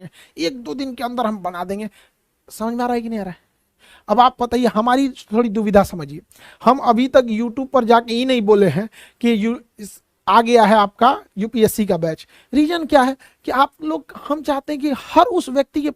हैं, 1-2 दिन के अंदर हम बना देंगे। समझ में आ रहा है कि नहीं आ रहा है? अब आप बताइए, हमारी थोड़ी दुविधा समझिए। हम अभी तक यूट्यूब पर जाके ही नहीं बोले हैं कि आ गया है आपका यूपीएससी का बैच। रीजन क्या है कि आप लोग, हम चाहते हैं कि हर उस व्यक्ति के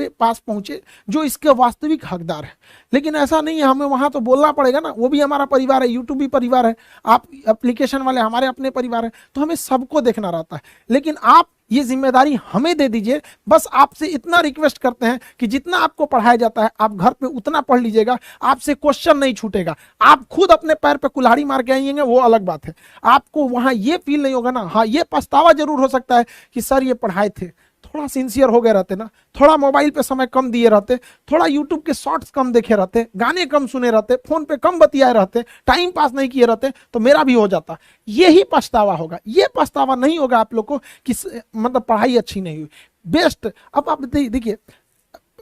पास पहुंचे जो इसके वास्तविक हकदार है। लेकिन ऐसा नहीं है, हमें वहां तो बोलना पड़ेगा ना, वो भी हमारा परिवार है, यूट्यूब भी परिवार है, आप एप्लीकेशन वाले हमारे अपने परिवार है, तो हमें सबको देखना रहता है। लेकिन आप ये जिम्मेदारी हमें दे दीजिए। बस आपसे इतना रिक्वेस्ट करते हैं कि जितना आपको पढ़ाया जाता है आप घर पे उतना पढ़ लीजिएगा, आपसे क्वेश्चन नहीं छूटेगा। आप खुद अपने पैर पे कुल्हाड़ी मार के आएंगे वो अलग बात है, आपको वहां ये फील नहीं होगा ना, हाँ ये पछतावा जरूर हो सकता है कि सर ये पढ़ाए थे, थोड़ा सिंसियर हो गए रहते ना, थोड़ा मोबाइल पे समय कम दिए रहते, थोड़ा यूट्यूब के शॉर्ट्स कम देखे रहते, गाने कम सुने रहते, फोन पे कम बतियाए रहते, टाइम पास नहीं किए रहते, तो मेरा भी हो जाता। यही पछतावा होगा, ये पछतावा नहीं होगा आप लोग को कि मतलब पढ़ाई अच्छी नहीं हुई। बेस्ट, अब आप देखिए,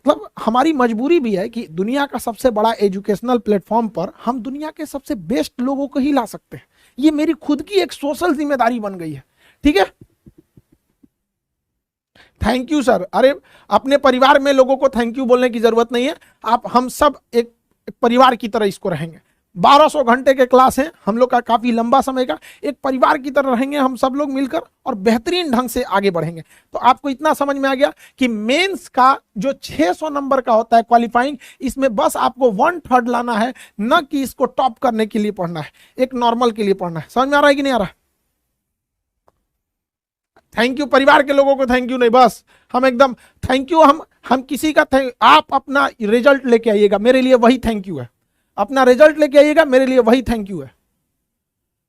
मतलब हमारी मजबूरी भी है कि दुनिया का सबसे बड़ा एजुकेशनल प्लेटफॉर्म पर हम दुनिया के सबसे बेस्ट लोगों को ही ला सकते हैं। ये मेरी खुद की एक सोशल जिम्मेदारी बन गई है, ठीक है। Thank you sir. अरे अपने परिवार में लोगों को थैंक यू बोलने की जरूरत नहीं है, आप हम सब एक परिवार की तरह इसको रहेंगे। 1200 घंटे के क्लास हैं हम लोग का, काफी लंबा समय का, एक परिवार की तरह रहेंगे हम सब लोग मिलकर और बेहतरीन ढंग से आगे बढ़ेंगे। तो आपको इतना समझ में आ गया कि मेंस का जो 600 नंबर का होता है क्वालिफाइंग, इसमें बस आपको 1/3 लाना है, न कि इसको टॉप करने के लिए पढ़ना है, एक नॉर्मल के लिए पढ़ना है। समझ में आ रहा है कि नहीं आ रहा? थैंक यू परिवार के लोगों को थैंक यू नहीं, बस हम एकदम थैंक यू, हम किसी का आप अपना रिजल्ट लेके आइएगा, मेरे लिए वही थैंक यू है। अपना रिजल्ट लेके आइएगा, मेरे लिए वही थैंक यू है,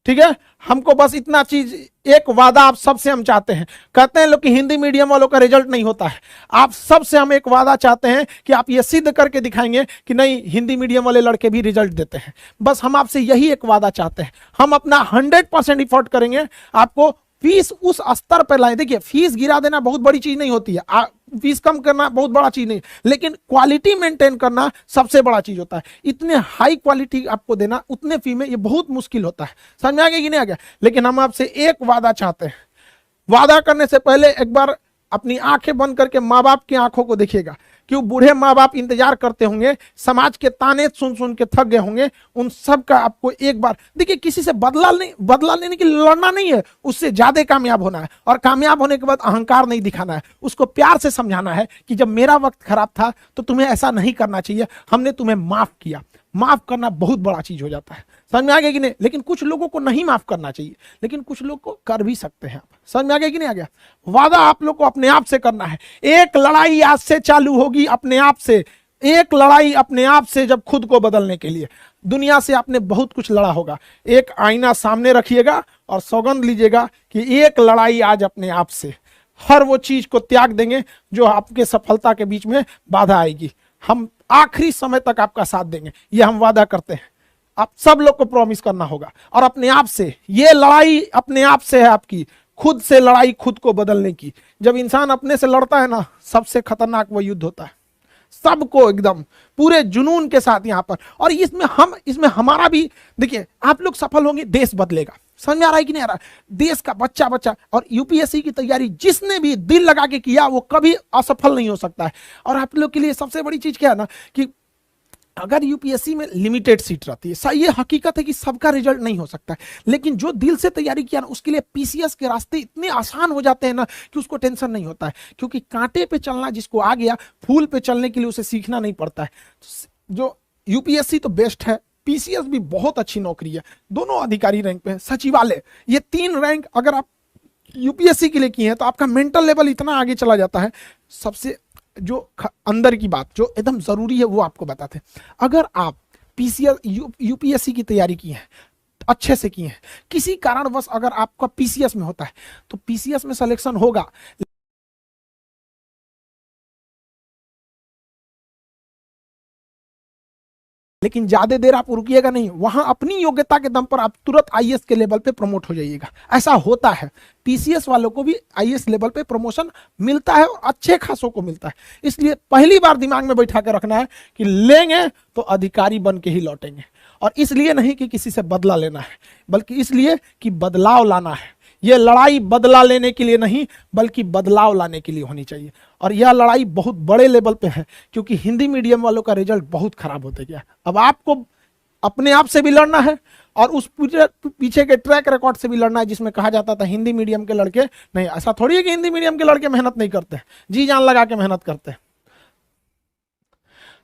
ठीक है। हमको बस इतना चीज, एक वादा आप सबसे हम चाहते हैं। कहते हैं लोग कि हिंदी मीडियम वालों का रिजल्ट नहीं होता है, आप सबसे हम एक वादा चाहते हैं कि आप ये सिद्ध करके दिखाएंगे कि नहीं, हिंदी मीडियम वाले लड़के भी रिजल्ट देते हैं। बस हम आपसे यही एक वादा चाहते हैं। हम अपना 100% इफोर्ट करेंगे, आपको फीस उस स्तर पर लाए। देखिए, फीस गिरा देना बहुत बड़ी चीज नहीं होती है, फीस कम करना बहुत बड़ा चीज नहीं, लेकिन क्वालिटी मेंटेन करना सबसे बड़ा चीज होता है। इतने हाई क्वालिटी आपको देना उतने फी में, ये बहुत मुश्किल होता है। समझ में आ गया कि नहीं आ गया? लेकिन हम आपसे एक वादा चाहते हैं। वादा करने से पहले एक बार अपनी आंखें बंद करके माँ बाप की आंखों को देखिएगा, क्यों बूढ़े माँ बाप इंतजार करते होंगे, समाज के ताने सुन सुन के थक गए होंगे, उन सब का आपको एक बार देखिए, किसी से बदला लेने के लिए लड़ना नहीं है, उससे ज्यादा कामयाब होना है। और कामयाब होने के बाद अहंकार नहीं दिखाना है, उसको प्यार से समझाना है कि जब मेरा वक्त खराब था तो तुम्हें ऐसा नहीं करना चाहिए, हमने तुम्हें माफ किया। माफ करना बहुत बड़ा चीज हो जाता है। समझ में आ गया कि नहीं? लेकिन कुछ लोगों को नहीं माफ करना चाहिए, लेकिन कुछ लोग को कर भी सकते हैं आप। समझ में आ गया कि नहीं आ गया? वादा आप लोग को अपने आप से करना है। एक लड़ाई आज से चालू होगी अपने आप से, एक लड़ाई अपने आप से, जब खुद को बदलने के लिए। दुनिया से आपने बहुत कुछ लड़ा होगा, एक आईना सामने रखिएगा और सौगंध लीजिएगा कि एक लड़ाई आज अपने आप से, हर वो चीज को त्याग देंगे जो आपके सफलता के बीच में बाधा आएगी। हम आखिरी समय तक आपका साथ देंगे, ये हम वादा करते हैं। आप सब लोग को प्रॉमिस करना होगा। और अपने आप से, ये लड़ाई अपने आप से है आपकी, खुद से लड़ाई, खुद को बदलने की। जब इंसान अपने से लड़ता है ना, सबसे खतरनाक वो युद्ध होता है। सबको एकदम पूरे जुनून के साथ यहां पर, और इसमें हमारा भी, देखिए आप लोग सफल होंगे, देश बदलेगा। समझ में आ रहा है कि नहीं आ रहा? देश का बच्चा और यूपीएससी की तैयारी जिसने भी दिल लगा के किया वो कभी असफल नहीं हो सकता है। और आप लोग के लिए सबसे बड़ी चीज क्या है ना, कि अगर यूपीएससी में लिमिटेड सीट रहती है, ये हकीकत है कि सबका रिजल्ट नहीं हो सकता है, लेकिन जो दिल से तैयारी किया ना, उसके लिए पीसीएस के रास्ते इतने आसान हो जाते हैं ना कि उसको टेंशन नहीं होता है। क्योंकि कांटे पे चलना जिसको आ गया, फूल पे चलने के लिए उसे सीखना नहीं पड़ता है। जो यूपीएससी तो बेस्ट है, पीसीएस भी बहुत अच्छी नौकरी है, दोनों अधिकारी रैंक पे है, सचिवालय, ये 3 रैंक अगर आप यूपीएससी के लिए किए हैं तो आपका मेंटल लेवल इतना आगे चला जाता है। सबसे जो अंदर की बात जो एकदम जरूरी है वो आपको बताते हैं। अगर आप पीसीएस यूपीएससी की तैयारी की है, अच्छे से किए हैं, किसी कारणवश अगर आपका पीसीएस में होता है तो पीसीएस में सिलेक्शन होगा, लेकिन ज्यादा देर आप रुकिएगा नहीं, वहां अपनी योग्यता के दम पर आप तुरंत आईएएस के लेवल पे प्रमोट हो जाइएगा। ऐसा होता है, पीसीएस वालों को भी आईएएस लेवल पे प्रमोशन मिलता है और अच्छे खासों को मिलता है। इसलिए पहली बार दिमाग में बैठा कर रखना है कि लेंगे तो अधिकारी बन के ही लौटेंगे। और इसलिए नहीं कि किसी से बदला लेना है, बल्कि इसलिए कि बदलाव लाना है। ये लड़ाई बदला लेने के लिए नहीं बल्कि बदलाव लाने के लिए होनी चाहिए। और यह लड़ाई बहुत बड़े लेवल पे है क्योंकि हिंदी मीडियम वालों का रिजल्ट बहुत खराब होते गया। अब आपको अपने आप से भी लड़ना है और उस पीछे के ट्रैक रिकॉर्ड से भी लड़ना है जिसमें कहा जाता था हिंदी मीडियम के लड़के नहीं। ऐसा थोड़ी है कि हिंदी मीडियम के लड़के मेहनत नहीं करते, जी जान लगा के मेहनत करते हैं।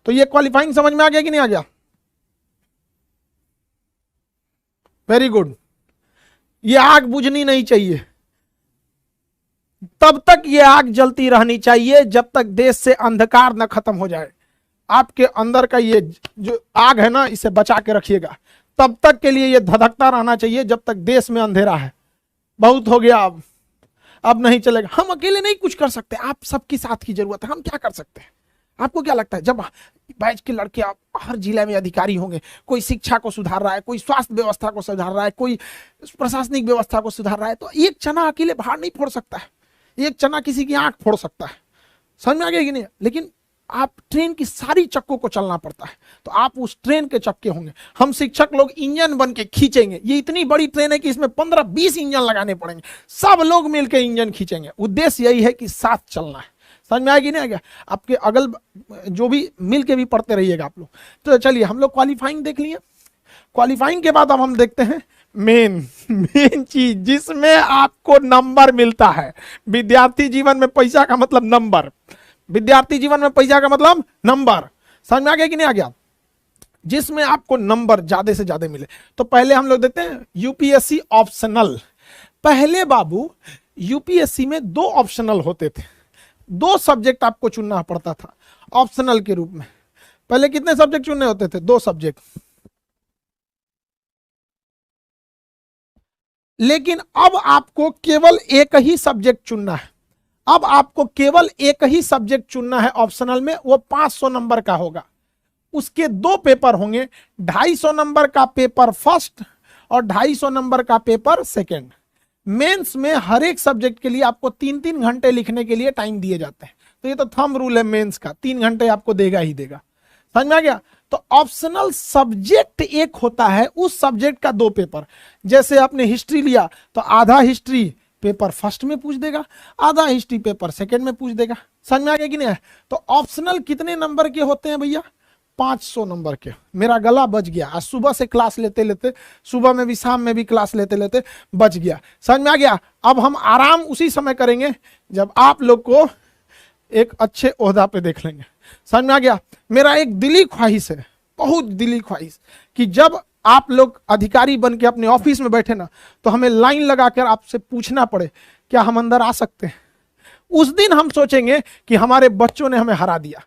तो ये क्वालिफाइंग समझ में आ गया कि नहीं आ गया? Very good. ये आग बुझनी नहीं चाहिए, तब तक ये आग जलती रहनी चाहिए जब तक देश से अंधकार न खत्म हो जाए। आपके अंदर का ये जो आग है ना, इसे बचा के रखिएगा। तब तक के लिए ये धधकता रहना चाहिए जब तक देश में अंधेरा है। बहुत हो गया, अब नहीं चलेगा। हम अकेले नहीं कुछ कर सकते, आप सबकी साथ की जरूरत है। हम क्या कर सकते हैं? आपको क्या लगता है जब बैच के लड़के आप हर जिले में अधिकारी होंगे, कोई शिक्षा को सुधार रहा है, कोई स्वास्थ्य व्यवस्था को सुधार रहा है, कोई प्रशासनिक व्यवस्था को सुधार रहा है, तो एक चना अकेले बाहर नहीं फोड़ सकता है। एक चना किसी की आंख फोड़ सकता है। समझ में आ गया कि नहीं? लेकिन आप ट्रेन की सारी चक्कों को चलना पड़ता है, तो आप उस ट्रेन के चक्के होंगे। हम शिक्षक लोग इंजन बन के खींचेंगे। ये इतनी बड़ी ट्रेन है कि इसमें 15-20 इंजन लगाने पड़ेंगे, सब लोग मिलकर इंजन खींचेंगे। उद्देश्य यही है कि साथ चलना है। समझ में आएगी नहीं आ गया? आपके अगल जो भी मिल के भी पढ़ते रहिएगा आप लोग। तो चलिए हम लोग क्वालिफाइंग देख लिए। क्वालिफाइंग के बाद अब हम देखते हैं मेन चीज जिसमें आपको नंबर मिलता है। विद्यार्थी जीवन में पैसा का मतलब नंबर, विद्यार्थी जीवन में पैसा का मतलब नंबर। समझ में आ गया कि नहीं आ गया? जिसमें आपको नंबर ज्यादा से ज्यादा मिले। तो पहले हम लोग देखते हैं यूपीएससी ऑप्शनल। पहले बाबू यूपीएससी में 2 ऑप्शनल होते थे, 2 सब्जेक्ट आपको चुनना पड़ता था ऑप्शनल के रूप में। पहले कितने सब्जेक्ट चुनने होते थे? 2 सब्जेक्ट। लेकिन अब आपको केवल एक ही सब्जेक्ट चुनना है। अब आपको केवल एक ही सब्जेक्ट चुनना है ऑप्शनल में, वो 500 नंबर का होगा। उसके 2 पेपर होंगे, 250 नंबर का पेपर फर्स्ट और 250 नंबर का पेपर सेकंड। मेंस में हर एक सब्जेक्ट के लिए आपको 3-3 घंटे लिखने के लिए टाइम दिए जाते हैं। तो ये तो थंब रूल है मेंस का, 3 घंटे आपको देगा ही देगा। समझ में आ गया? तो ऑप्शनल सब्जेक्ट एक होता है, उस सब्जेक्ट का 2 पेपर। जैसे आपने हिस्ट्री लिया तो आधा हिस्ट्री पेपर फर्स्ट में पूछ देगा, आधा हिस्ट्री पेपर सेकंड में पूछ देगा। समझ में आ गया कि नहीं? तो ऑप्शनल कितने नंबर के होते हैं भैया? 500 नंबर के। मेरा गला बच गया आज सुबह से क्लास लेते लेते, सुबह में भी शाम में भी क्लास लेते लेते बच गया। समझ में आ गया? अब हम आराम उसी समय करेंगे जब आप लोग को एक अच्छे ओहदा पे देख लेंगे। समझ में आ गया? मेरा एक दिली ख्वाहिश है, बहुत दिली ख्वाहिश, कि जब आप लोग अधिकारी बन के अपने ऑफिस में बैठे ना, तो हमें लाइन लगाकर आपसे पूछना पड़े क्या हम अंदर आ सकते हैं। उस दिन हम सोचेंगे कि हमारे बच्चों ने हमें हरा दिया।